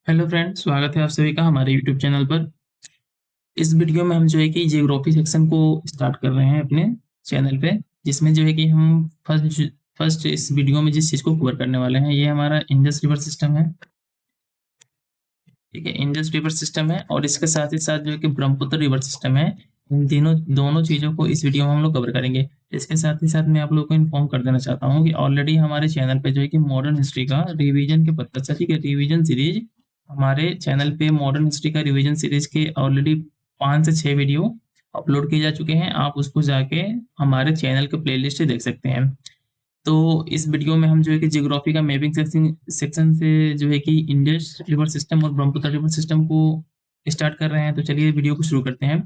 Hello friend, स्वागत है आप सभी का हमारे यूट्यूब चैनल पर। इस वीडियो में हम जो है कि जियोग्राफी सेक्शन को स्टार्ट कर रहे हैं अपने चैनल पे, जिसमें जो है कि हम फर्स्ट इस वीडियो में जिस चीज़ को कवर करने वाले हैं, ये हमारा इंडस रिवर सिस्टम है। ठीक है, इंडस रिवर सिस्टम है और इसके साथ ही साथ जो है कि ब्रह्मपुत्र रिवर सिस्टम है। इन तीनों दोनों चीज़ों को इस वीडियो में हम लोग कवर करेंगे। इसके साथ ही साथ मैं आप लोगों को इन्फॉर्म कर देना चाहता हूँ कि ऑलरेडी हमारे चैनल पे जो है कि मॉडर्न हिस्ट्री का रिवीजन के पर्पज से, ठीक है, रिवीजन सीरीज हमारे चैनल पे मॉडर्न हिस्ट्री का रिवीजन सीरीज के ऑलरेडी 5 से 6 वीडियो अपलोड किए जा चुके हैं। आप उसको जाके हमारे चैनल के प्लेलिस्ट से देख सकते हैं। तो इस वीडियो में हम जो है कि जियोग्राफी का मैपिंग सेक्शन सेक्शन से जो है कि इंडस रिवर सिस्टम और ब्रह्मपुत्र रिवर सिस्टम को स्टार्ट कर रहे हैं। तो चलिए वीडियो को शुरू करते हैं।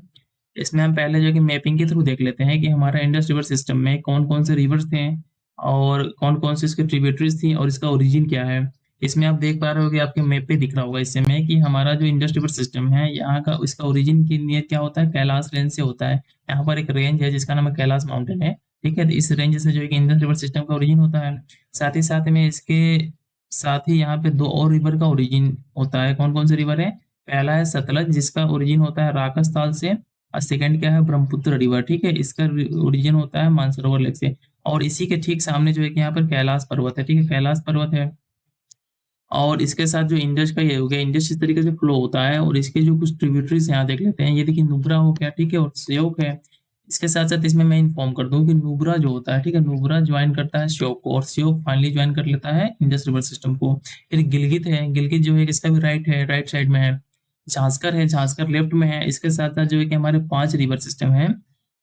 इसमें हम पहले जो है कि मैपिंग के थ्रू देख लेते हैं कि हमारा इंडस रिवर सिस्टम में कौन कौन से रिवर्स थे और कौन कौन से इसके ट्रिब्यूटरीज थी और इसका ओरिजिन क्या है। इसमें आप देख पा रहे हो कि आपके मैप पे दिख रहा होगा इस समय कि हमारा जो इंडस रिवर सिस्टम है, यहाँ का इसका ओरिजिन की नियत क्या होता है, कैलाश रेंज से होता है। यहाँ पर एक रेंज है जिसका नाम है कैलाश माउंटेन है। ठीक है, तो इस रेंज से जो है कि इंडस रिवर सिस्टम का ओरिजिन होता है। साथ ही साथ में इसके साथ ही यहाँ पे दो और रिवर का ओरिजिन होता है। कौन कौन से रिवर है? पहला है सतलज, जिसका ओरिजिन होता है राकस से। और सेकंड क्या है? ब्रह्मपुत्र रिवर। ठीक है, इसका ओरिजिन होता है मानसरोवर लेक से। और इसी के ठीक सामने जो है कि यहाँ पर कैलाश पर्वत है। ठीक है, कैलाश पर्वत है। और इसके साथ जो इंडस का ये हो गया, इंडस इस तरीके से फ्लो होता है और इसके जो कुछ ट्रिब्यूटरीज यहाँ देख लेते हैं। ये देखिए, नुब्रा हो गया, ठीक है, और श्योक है। इसके साथ साथ इसमें मैं इन्फॉर्म कर दूं कि नुब्रा जो होता है, ठीक है, नुब्रा ज्वाइन करता है श्योक को और श्योक फाइनली ज्वाइन कर लेता है इंडस रिवर सिस्टम को। फिर गिलगित है, गिलगित जो है इसका भी राइट साइड में है। झांसकर है, झांसकर लेफ्ट में है। इसके साथ साथ जो है कि हमारे 5 रिवर सिस्टम है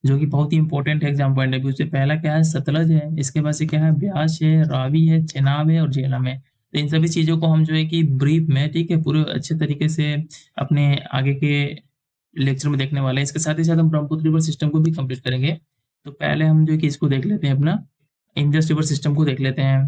जो कि बहुत ही इंपॉर्टेंट है एग्जाम पॉइंट ऑफ व्यू से। पहला क्या है? सतलज है। इसके बाद से क्या है? ब्यास है, रावी है, चेनाब है और झेलम है। तो इन सभी चीज़ों को हम जो है कि ब्रीफ में, ठीक है, पूरे अच्छे तरीके से अपने आगे के लेक्चर में देखने वाले हैं। इसके साथ ही साथ हम ब्रह्मपुत्र रिवर सिस्टम को भी कंप्लीट करेंगे। तो पहले हम जो है कि इसको देख लेते हैं, अपना इंडस रिवर सिस्टम को देख लेते हैं।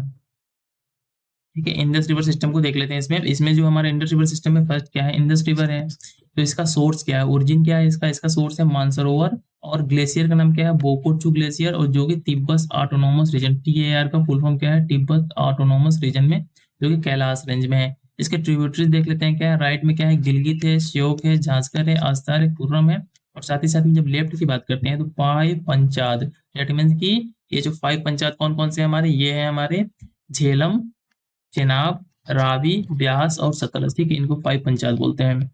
ठीक है, इंडस रिवर सिस्टम को देख लेते हैं। इसमें इसमें जो हमारा इंडस रिवर सिस्टम में फर्स्ट क्या है? इंडस रिवर है। तो इसका सोर्स क्या है, ओरिजिन क्या है इसका? इसका सोर्स है मानसरोवर। और ग्लेशियर का नाम क्या है? बोकोचू ग्लेशियर, और जो कि तिब्बत ऑटोनोमस रीजन, TAR का फुल फॉर्म क्या है? तिब्बत ऑटोनोमस रीजन में, जो कि कैलाश रेंज में है। इसके ट्रिब्यूटरीज देख लेते हैं। क्या है? राइट में क्या है? गिलगित है, श्योक है, झांसकर है, आस्तार है, खुर्रम है। और साथ ही साथ में जब लेफ्ट की बात करते हैं तो 5 पंचाद, दैट मीन्स की ये जो 5 पंचायत कौन कौन से हमारे, ये है हमारे झेलम, चेनाब, रावी, ब्यास और सतलज। ठीक है, इनको 5 पंचायत बोलते हैं।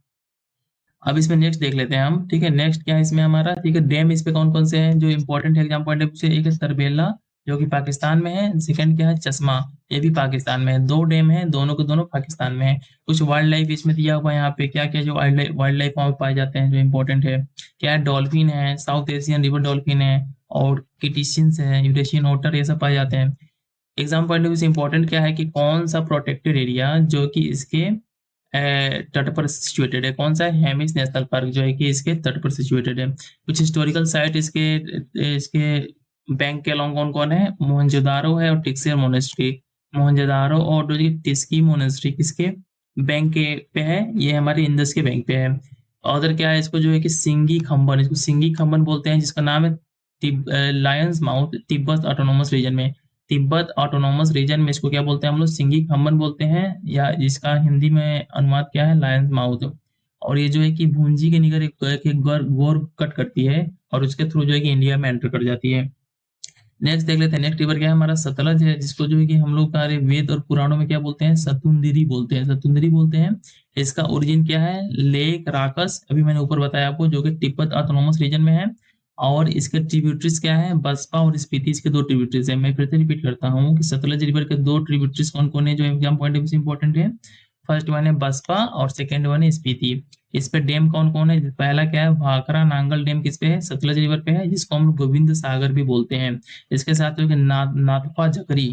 अब इसमें नेक्स्ट देख लेते हैं हम। ठीक है, नेक्स्ट क्या है इसमें हमारा? ठीक है, डैम इस पे कौन कौन से हैं जो इंपॉर्टेंट है एग्जाम पॉइंट ऑफ व्यू से? एक है तरबेला, जो कि पाकिस्तान में है। सेकंड क्या है? चश्मा, ये भी पाकिस्तान में है। दो डैम है, दोनों के दोनों पाकिस्तान में है। कुछ वाइल्ड लाइफ इसमें दिया हुआ है यहाँ पे, क्या क्या जो वाइल्ड लाइफ वहाँ पे पाए जाते हैं जो इंपॉर्टेंट है। क्या है? डॉल्फिन है, साउथ एशियन रिवर डॉल्फिन है, और किटिशियंस है, यूरेशियन ओटर, ये सब पाए जाते हैं। एग्जाम पॉइंट ऑफ व्यू से इंपॉर्टेंट क्या है कि कौन सा प्रोटेक्टेड एरिया जो कि इसके तट पर सिचुएटेड है? कौन सा है? हेमिस नेशनल पार्क जो है कि इसके तट पर सिचुएटेड है। कुछ हिस्टोरिकल साइट इसके इसके बैंक के अलोंग कौन कौन है? मोहनजोदारो है और टिक्सेर मोनेस्ट्री। मोहनजोदारो और जो ये टिस्की मोनेस्ट्री किसके बैंक के पे है? ये हमारे इंडस के बैंक पे है। उधर क्या है? इसको जो है कि सिंगी खम्बन, इसको सिंगी खम्बन बोलते हैं, जिसका नाम है Lions mouth, Tibet autonomous region में। तिब्बत ऑटोनोमस रीजन में इसको क्या बोलते हैं हम लोग? सिंगी खम्बन बोलते हैं, या जिसका हिंदी में अनुवाद क्या है? Lions mouth. और ये जो है कि भूंजी के निकर एक गोर कट करती है और उसके थ्रू जो है कि इंडिया में एंटर कर जाती है। नेक्स्ट देख लेते हैं। नेक्स्ट रिवर क्या है हमारा? सतलज है, जिसको जो है कि हम लोग सारे वेद और पुराणों में क्या बोलते हैं? सतुंदरी बोलते हैं, सतुंदरी बोलते हैं। इसका ओरिजिन क्या है? लेक राकस, अभी मैंने ऊपर बताया आपको, जो कि तिब्बत ऑटोनोमस रीजन में है। और इसके ट्रिब्यूटरीज क्या है? बसपा और स्पीति, इसके दो ट्रिब्यूटरीज है। मैं फिर से रिपीट करता हूँ कि सतलज रिवर के दो ट्रिब्यूटरीज कौन कौन है जो एग्जाम पॉइंट ऑफ व्यू से इंपॉर्टेंट है? फर्स्ट वन है बसपा और सेकेंड वन है स्पीति। इस पे डैम कौन कौन है? पहला क्या है? भाखरा नांगल डैम किस पे है? सतलज रिवर पे है, जिसको हम लोग गोविंद सागर भी बोलते हैं। इसके साथ जो है नाथपा जकरी,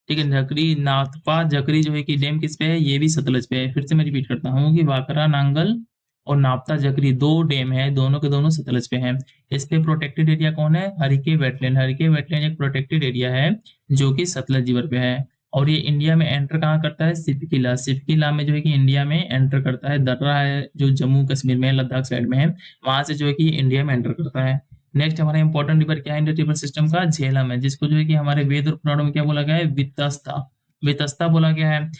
ठीक है, जकरी नाथपा जकरी जो है कि डैम किस पे है? ये भी सतलज पे है। फिर से मैं रिपीट करता हूँ कि वाकरा नांगल और नापता जकरी दो डैम है, दोनों के दोनों सतलज पे हैं। इस पे प्रोटेक्टेड एरिया कौन है? हरिके वेटलैंड। हरिके वेटलैंड एक प्रोटेक्टेड एरिया है जो कि सतलज रिवर पे है। और ये इंडिया में एंटर कहाँ करता है? सिपकिला, सिपकिला में जो है कि इंडिया में एंटर करता है। दर्रा है जो जम्मू कश्मीर में, लद्दाख साइड में है, वहां से जो है कि इंडिया में एंटर करता है। नेक्स्ट हमारा इंपॉर्टेंट रिवर क्या है इंडियन रिवर सिस्टम का? झेलम है, जिसको जो है कि हमारे वेद और पुराणों में क्या बोला गया है? वितस्ता, वितस्ता बोला गया है।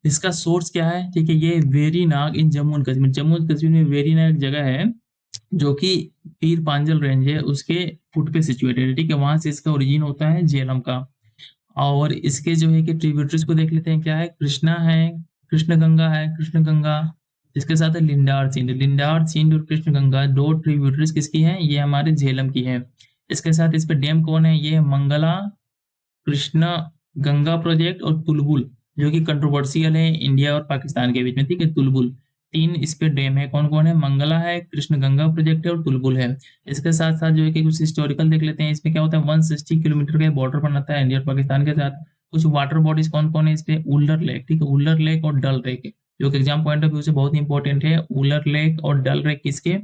इसका सोर्स क्या है, ठीक है, ये वेरीनाग इन जम्मू एंड कश्मीर। जम्मू एंड कश्मीर में वेरीनाग एक जगह है जो कि पीर पांजल रेंज है उसके फुट पे सिचुएटेड है, ठीक है, वहां से इसका ओरिजिन होता है झेलम का। और इसके जो है कि ट्रिब्यूटरीज को देख लेते हैं, क्या है, कृष्णा है, कृष्ण गंगा है, कृष्ण गंगा, इसके साथ है लिंडार सिंध। लिंडार सिंध और कृष्ण गंगा दो ट्रिब्यूटरीज किसकी हैं, ये हमारे झेलम की हैं। इसके साथ इस पे डैम कौन है, ये मंगला, कृष्णा गंगा प्रोजेक्ट और तुलबुल, जो कि कंट्रोवर्शियल है इंडिया और पाकिस्तान के बीच में, ठीक है, तुलबुल। तीन इस पे डैम है, कौन कौन है, मंगला है, कृष्ण गंगा प्रोजेक्ट है और तुलबुल है। इसके साथ साथ जो है कि कुछ हिस्टोरिकल देख लेते हैं, इसमें क्या होता है, 160 किलोमीटर का बॉर्डर बनाता है इंडिया और पाकिस्तान के साथ। कुछ वाटर बॉडीज कौन कौन है इस पे, उल्लर लेक, ठीक है, उल्लर लेक और डल लेक, जो कि एग्जाम पॉइंट ऑफ व्यू से बहुत इंपॉर्टेंट है। उल्लर लेक और डल लेक किसके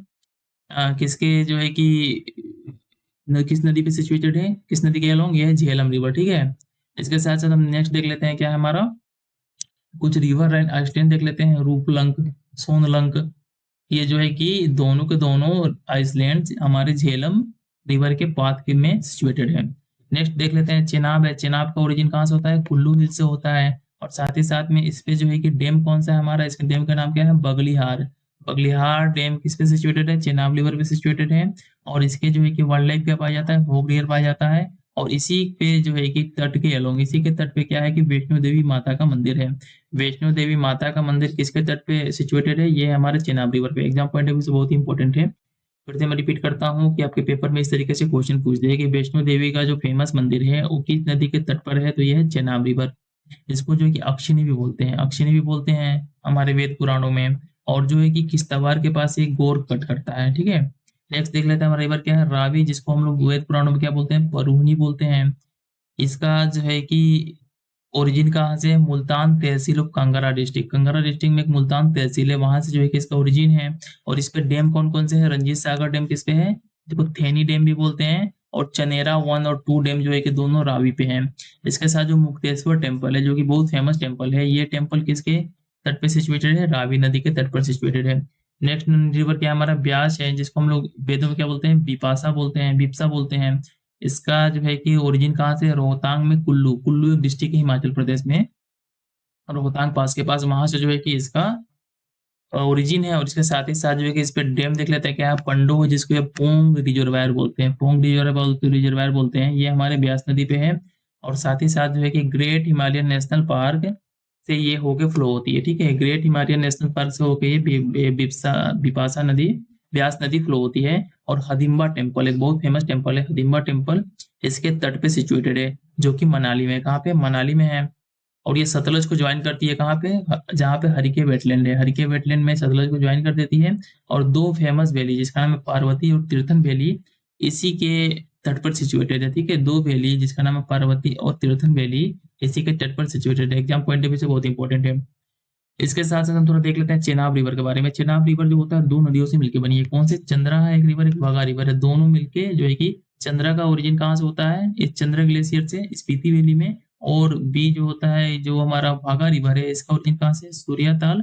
किसके जो है कि किस नदी पे सिचुएटेड है, किस नदी के अलोंग, ये है झेलम रिवर, ठीक है। इसके साथ साथ हम नेक्स्ट देख लेते हैं क्या है हमारा, कुछ रिवर एंड आइसलैंड देख लेते हैं, रूपलंक, सोनलंक। ये जो है कि दोनों के दोनों आइसलैंड हमारे झेलम रिवर के पाथ के में सिचुएटेड है। नेक्स्ट देख लेते हैं चेनाब है। चेनाब का ओरिजिन कहाँ से होता है, कुल्लू हिल से होता है। और साथ ही साथ में इस पे जो है कि डैम कौन सा है हमारा, इसके डैम का नाम क्या है, बगलिहार। बगलिहार डैम किस पे सिचुएटेड है, चेनाब रिवर पे सिचुएटेड है। और इसके जो है कि वाइल्ड लाइफ क्या पाया जाता है, होग डियर पाया जाता है। और इसी पे जो है कि तट के अलोंग, इसी के तट पे क्या है कि वैष्णो देवी माता का मंदिर है। वैष्णो देवी माता का मंदिर किसके तट पे सिचुएटेड है, ये हमारे चेनाब रिवर पे। एग्जाम पॉइंट ऑफ व्यू से बहुत ही इंपॉर्टेंट है। फिर से मैं रिपीट करता हूँ कि आपके पेपर में इस तरीके से क्वेश्चन पूछ दिए कि वैष्णो देवी का जो फेमस मंदिर है वो किस नदी के तट पर है, तो यह है चेनाब रिवर। इसको जो है कि अक्षिनी भी बोलते हैं, अक्षिनी भी बोलते हैं हमारे वेद पुराणों में। और जो है कि किश्तवाड़ के पास एक गोर कट करता है, ठीक है। नेक्स्ट देख लेते हैं हमारा रिवर क्या है, रावी, जिसको हम लोग वेद पुराणों में क्या बोलते हैं, परूहनी बोलते हैं। इसका जो है कि ओरिजिन कहाँ से है, मुल्तान तहसील of Kangra district. Kangra district में एक मुल्तान तहसील है, वहां से जो है कि इसका ओरिजिन है। और इस पे डैम कौन कौन से है, रंजीत सागर डैम किस पे है, देखो थेनी डैम भी बोलते हैं। और चनेरा 1 और 2 डैम जो है कि दोनों रावी पे हैं। इसके साथ जो मुक्तेश्वर टेम्पल है, जो कि बहुत फेमस टेम्पल है, ये टेम्पल किसके तट पे सिचुएटेड है, रावी नदी के तट पर सिचुएटेड है। नेक्स्ट रिवर क्या है हमारा, ब्यास है, जिसको हम लोग वेदों में क्या बोलते हैं, बिपाशा बोलते हैं, बिपसा बोलते हैं। इसका जो है कि ओरिजिन कहाँ से है, रोहतांग में, कुल्लू, कुल्लू एक डिस्ट्रिक्ट है हिमाचल प्रदेश में, रोहतांग पास के पास, वहां से जो है कि इसका ओरिजिन है। और इसके साथ ही साथ जो है कि इस पे डैम देख लेते हैं क्या है, पंडो है, जिसको ये पोंग रिजर्वायर बोलते हैं, पोंग रिजर्वायर बोलते हैं, ये हमारे ब्यास नदी पे है। और साथ ही साथ जो है कि ग्रेट हिमालयन नेशनल पार्क से ये होके फ्लो होती है, ठीक है, ग्रेट हिमालयन नेशनल पार्क से होके ये बिपाशा नदी, ब्यास नदी फ्लो होती है। और हदिम्बा टेम्पल एक बहुत फेमस टेम्पल है, हदिम्बा टेम्पल इसके तट पे सिचुएटेड है, जो कि मनाली में, कहाँ पे, मनाली में है। और ये सतलज को ज्वाइन करती है कहाँ पे, जहाँ पे हरिके वेटलैंड है, हरिके वेटलैंड में सतलज को ज्वाइन कर देती है। और दो फेमस वैली जिसका नाम है पार्वती और तीर्थन वैली, इसी के तट पर सिचुएटेड है, ठीक है, दो वैली जिसका नाम है पार्वती और तीर्थन वैली, इसी के तट पर सिचुएटेड है। एग्जाम पॉइंट ऑफ व्यू से बहुत इंपॉर्टेंट है। इसके साथ साथ हम थोड़ा देख लेते हैं चेनाब रिवर के बारे में। चेनाब रिवर जो होता है दो नदियों से मिलकर बनी है, कौन से, चंद्रा है एक रिवर, एक वाघा रिवर है, दोनों मिलके जो है कि चंद्रा का ओरिजिन कहाँ से होता है, इस चंद्रा ग्लेशियर से स्पीति वैली में। और बी जो होता है, जो हमारा वाघा रिवर है, इसका ओरिजिन कहाँ से, सूर्याताल,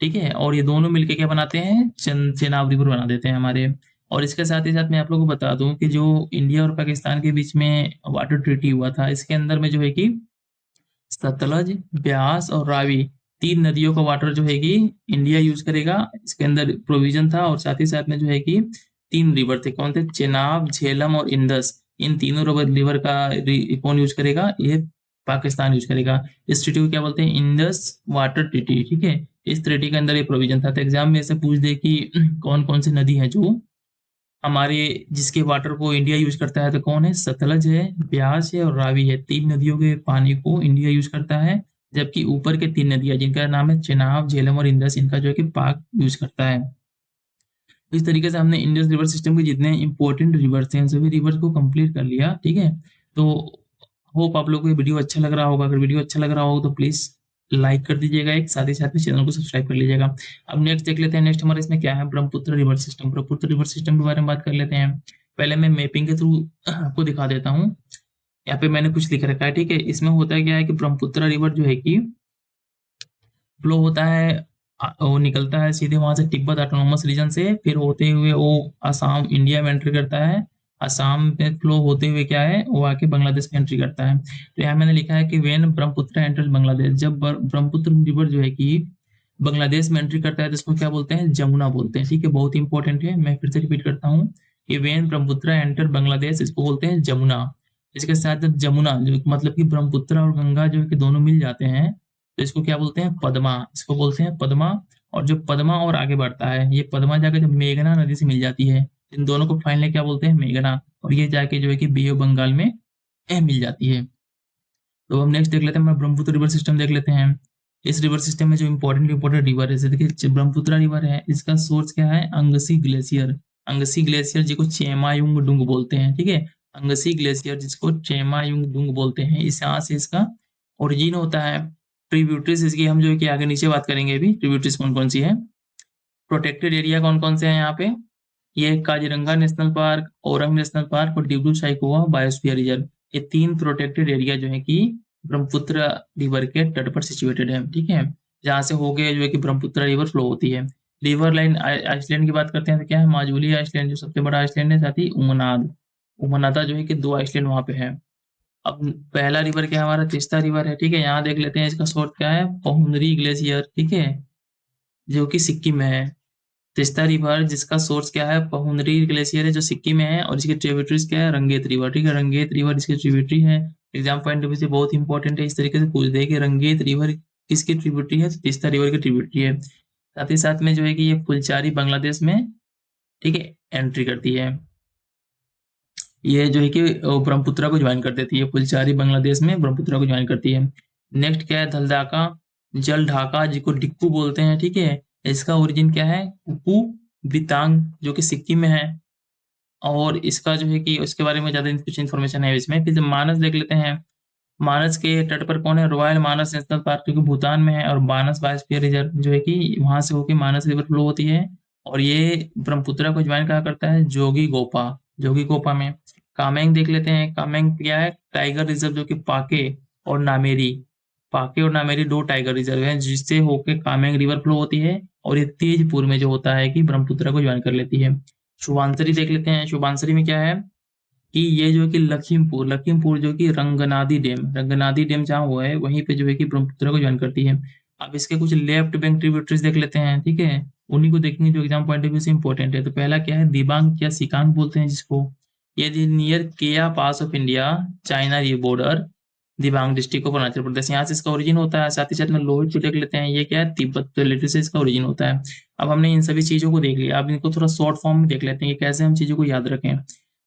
ठीक है। और ये दोनों मिलके क्या बनाते हैं, चेनाब रिवर बना देते हैं हमारे। और इसके साथ ही साथ मैं आप लोगों को बता दूं कि जो इंडिया और पाकिस्तान के बीच में वाटर ट्रीटी हुआ था, इसके अंदर में जो है कि सतलज, ब्यास और रावी, तीन नदियों का वाटर जो है कि इंडिया यूज करेगा, इसके अंदर प्रोविजन था। और साथ ही साथ में जो है कि तीन रिवर थे, कौन थे, चेनाब, झेलम और इंडस, इन तीनों रिवर का कौन यूज करेगा, ये पाकिस्तान यूज करेगा। इस ट्रीटी को क्या बोलते हैं, इंडस वाटर ट्रीटी, ठीक है। इस ट्रीटी के अंदर ये प्रोविजन था। तो एग्जाम में ऐसे पूछ दे कि कौन कौन सी नदी है जो हमारे, जिसके वाटर को इंडिया यूज करता है, तो कौन है, सतलज है, ब्यास है और रावी है। तीन नदियों के पानी को इंडिया यूज करता है। जबकि ऊपर के तीन नदियां जिनका नाम है चेनाब, झेलम और इंडस, इनका जो है कि पाक यूज करता है। तो इस तरीके से हमने इंडस रिवर सिस्टम के जितने इंपॉर्टेंट रिवर्स हैं सभी रिवर्स को कंप्लीट कर लिया, ठीक है। तो होप आप लोगों को ये वीडियो अच्छा लग रहा होगा। अगर वीडियो अच्छा लग रहा हो तो प्लीज लाइक कर दीजिएगा, एक साथ ही साथ में चैनल को सब्सक्राइब कर लीजिएगा। अब नेक्स्ट देख लेते हैं, नेक्स्ट हमारे इसमें क्या है, Brahmaputra river system. Brahmaputra river system के बारे में बात कर लेते हैं। पहले मैं मैपिंग के थ्रू आपको दिखा देता हूँ। यहाँ पे मैंने कुछ लिख रखा है, ठीक है। इसमें होता है क्या है कि ब्रह्मपुत्र रिवर जो है कि फ्लो होता है, वो निकलता है सीधे वहां से तिब्बत ऑटोनोमस रीजन से, फिर होते हुए वो असम इंडिया में एंटर करता है। असम में फ्लो होते हुए क्या है वो आके बांग्लादेश में एंट्री करता है। तो यहाँ मैंने लिखा है कि वेन ब्रह्मपुत्र एंटर्स बांग्लादेश, जब ब्रह्मपुत्र रिवर जो है कि बांग्लादेश में एंट्री करता है तो इसको क्या बोलते हैं, जमुना बोलते हैं। ठीक है, बहुत इंपॉर्टेंट है, मैं फिर से रिपीट करता हूँ कि वेन ब्रह्मपुत्र एंटर बांग्लादेश, इसको बोलते हैं जमुना। इसके साथ जब जमुना जो मतलब कि ब्रह्मपुत्र और गंगा जो है कि दोनों मिल जाते हैं तो इसको क्या बोलते हैं, पद्मा, इसको बोलते हैं पद्मा। और जो पद्मा और आगे बढ़ता है, ये पद्मा जाकर जब मेघना नदी से मिल जाती है, इन दोनों को फाइनली क्या बोलते हैं, मेघना, और ये जाके जो है कि बे ऑफ बंगाल में मिल जाती है। तो हम नेक्स्ट देख लेते हैं, ब्रह्मपुत्र रिवर सिस्टम देख लेते हैं। इस रिवर सिस्टम में जो इंपॉर्टेंट रिवर है, जैसे देखिए ब्रह्मपुत्र रिवर है, इसका सोर्स क्या है, अंगसी ग्लेशियर। अंगसी ग्लेशियर जिसको चेमायुंग डुंग बोलते हैं, ठीक है, अंगसी ग्लेशियर जिसको चेमायुंग डुंग बोलते हैं, इस यहाँ से इसका ओरिजिन होता है। ट्रिब्यूटरीज इसकी हम जो है कि आगे नीचे बात करेंगे अभी, ट्रिब्यूटरीज कौन कौन सी है। प्रोटेक्टेड एरिया कौन कौन से हैं यहाँ पे, ये Kaziranga national park, Orang national park और डिब्रू साइखोवा बायोस्फीयर रिजर्व, ये 3 प्रोटेक्टेड एरिया जो है कि ब्रह्मपुत्र रिवर के तट पर सिचुएटेड है। ठीक है, जहाँ से होके जो है कि ब्रह्मपुत्र रिवर फ्लो होती है। रिवर लाइन आइसलैंड की बात करते हैं तो क्या है, माजुली आइसलैंड जो सबसे बड़ा आइसलैंड है, साथ ही उमनाद, उमनादा जो है कि 2 आइसलैंड वहाँ पे है। अब पहला रिवर क्या है हमारा, तीस्ता रिवर है। ठीक है, यहाँ देख लेते हैं इसका सोर्स क्या है, पहुनरी ग्लेशियर, ठीक है, जो कि सिक्किम में है। तीस्ता रिवर जिसका सोर्स क्या है, पहुनरी ग्लेशियर है जो सिक्किम में है, और इसकी ट्रिब्यूटरीज क्या है, रंगेत रिवर। ठीक है, रंगेत रिवर इसकी ट्रिब्यूटरी है। एग्जाम पॉइंट ऑफ व्यू से बहुत इंपॉर्टेंट है, इस तरीके से पूछ दे कि रंगेत रिवर किसकी ट्रिब्यूटरी है, तो तीस्ता रिवर की ट्रिब्यूटरी है। साथ ही साथ में जो है कि ये फुलचारी बांग्लादेश में, ठीक है, एंट्री करती है। ये जो है कि ब्रह्मपुत्रा को ज्वाइन कर देती है, फुलचारी बांग्लादेश में ब्रह्मपुत्रा को ज्वाइन करती है। नेक्स्ट क्या है, धलधाका जल ढाका जिसको डिक्कू बोलते हैं। ठीक है, इसका ओरिजिन क्या है, कुकू बितांग जो कि सिक्किम में है। और इसका जो है कि उसके बारे में ज्यादा कुछ इन्फॉर्मेशन है इसमें। फिर मानस देख लेते हैं, मानस के तट पर कौन है, रॉयल मानस नेशनल पार्क जो कि भूटान में है, और मानस बायोस्फीयर रिजर्व जो है कि वहां से होकर मानस रिवर फ्लो होती है। और ये ब्रह्मपुत्रा को ज्वाइन कहा करता है जोगी गोपा, जोगी गोपा में। कामेंग देख लेते हैं, कामेंग क्या है, टाइगर रिजर्व जो कि पाके और नामेरी, पाके और नामेरी 2 टाइगर रिजर्व हैं जिससे होके कामेंग रिवर फ्लो होती है। और ये तेजपुर में जो होता है कि ब्रह्मपुत्रा को ज्वाइन कर लेती है। शुभांसरी देख लेते हैं, शुभांसरी में क्या है कि ये जो है कि लखीमपुर, लखीमपुर जो कि रंगनादी डैम, रंगनादी डैम जहाँ हुआ है वहीं पे जो है कि ब्रह्मपुत्र को ज्वाइन करती है। अब इसके कुछ लेफ्ट बैंक ट्रिब्यूटरीज देख लेते हैं। ठीक है, उन्हीं को देखेंगे जो एग्जाम पॉइंट ऑफ व्यू से इंपॉर्टेंट है। तो पहला क्या है, दिबांग या सिकांग बोलते हैं जिसको, ये near Keya pass of India China ये border, Dibang district of Arunachal Pradesh, यहाँ से इसका ओरिजिन होता है। साथ ही साथ में लोहित को देख लेते हैं, ये क्या है, तिब्बत रिलेटिव से इसका ओरिजिन होता है। अब हमने इन सभी चीजों को देख लिया, अब इनको थोड़ा शॉर्ट फॉर्म में देख लेते हैं कि कैसे हम चीजों को याद रखें।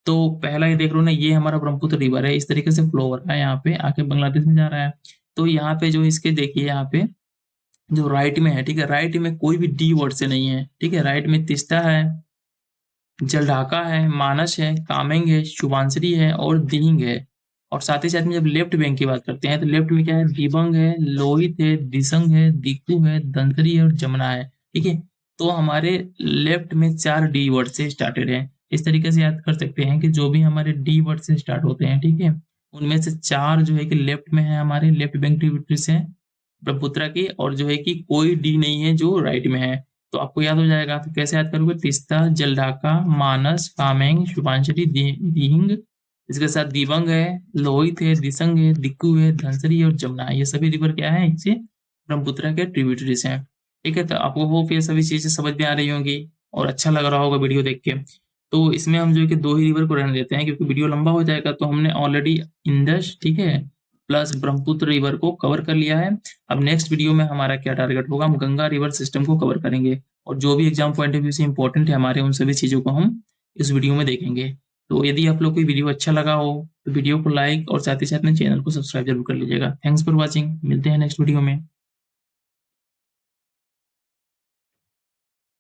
तो पहला ये देख लो ना, ये हमारा ब्रह्मपुत्र रिवर है, इस तरीके से फ्लो हो रहा है, यहाँ पे आके बांग्लादेश में जा रहा है। तो यहाँ पे जो इसके देखिए, यहाँ पे जो राइट में है, ठीक है, राइट में कोई भी डी वर्ड से नहीं है। ठीक है, राइट में तिस्ता है, जलढाका है, मानस है, कामेंग है, शुभांसरी है और दिहिंग है। और साथ ही साथ में जब लेफ्ट बैंक की बात करते हैं तो लेफ्ट में क्या है, दिबंग है, लोहित है, दिसंग है, दिक्कू है, धनसरी है और जमुना है। ठीक है, तो हमारे लेफ्ट में 4 डी वर्ड से स्टार्टेड है। इस तरीके से याद कर सकते हैं कि जो भी हमारे डी वर्ड से स्टार्ट होते हैं, ठीक है, उनमें से 4 जो है कि लेफ्ट में है, हमारे लेफ्ट बैंक ट्रिब्यूटरीज है ब्रह्मपुत्रा की, और जो है कि कोई डी नहीं है जो राइट में है। तो आपको याद हो जाएगा, तो कैसे याद करोगे, तीस्ता, जलढाका, मानस, कामेंग, शुभांशरी, दिहिंग, इसके साथ दिबंग है, लोहित है, दिसंग है, दिक्कू है, धनसरी और जमुना, ये सभी रिवर क्या है, इससे ब्रह्मपुत्रा के ट्रिब्यूटरीज हैं। ठीक है, तो आपको होप ये सभी चीजें समझ में आ रही होंगी और अच्छा लग रहा होगा वीडियो देख के। तो इसमें हम जो है कि 2 ही रिवर को रहने देते हैं क्योंकि वीडियो लंबा हो जाएगा। तो हमने ऑलरेडी इंडस, ठीक है, प्लस ब्रह्मपुत्र रिवर को कवर कर लिया है। अब नेक्स्ट वीडियो में हमारा क्या टारगेट होगा, हम गंगा रिवर सिस्टम को कवर करेंगे, और जो भी एग्जाम पॉइंट ऑफ व्यू से इंपॉर्टेंट है हमारे, उन सभी चीज़ों को हम इस वीडियो में देखेंगे। तो यदि आप लोग को वीडियो अच्छा लगा हो तो वीडियो को लाइक और साथ ही साथ में चैनल को सब्सक्राइब जरूर कर लीजिएगा। थैंक्स फॉर वॉचिंग, मिलते हैं नेक्स्ट वीडियो में।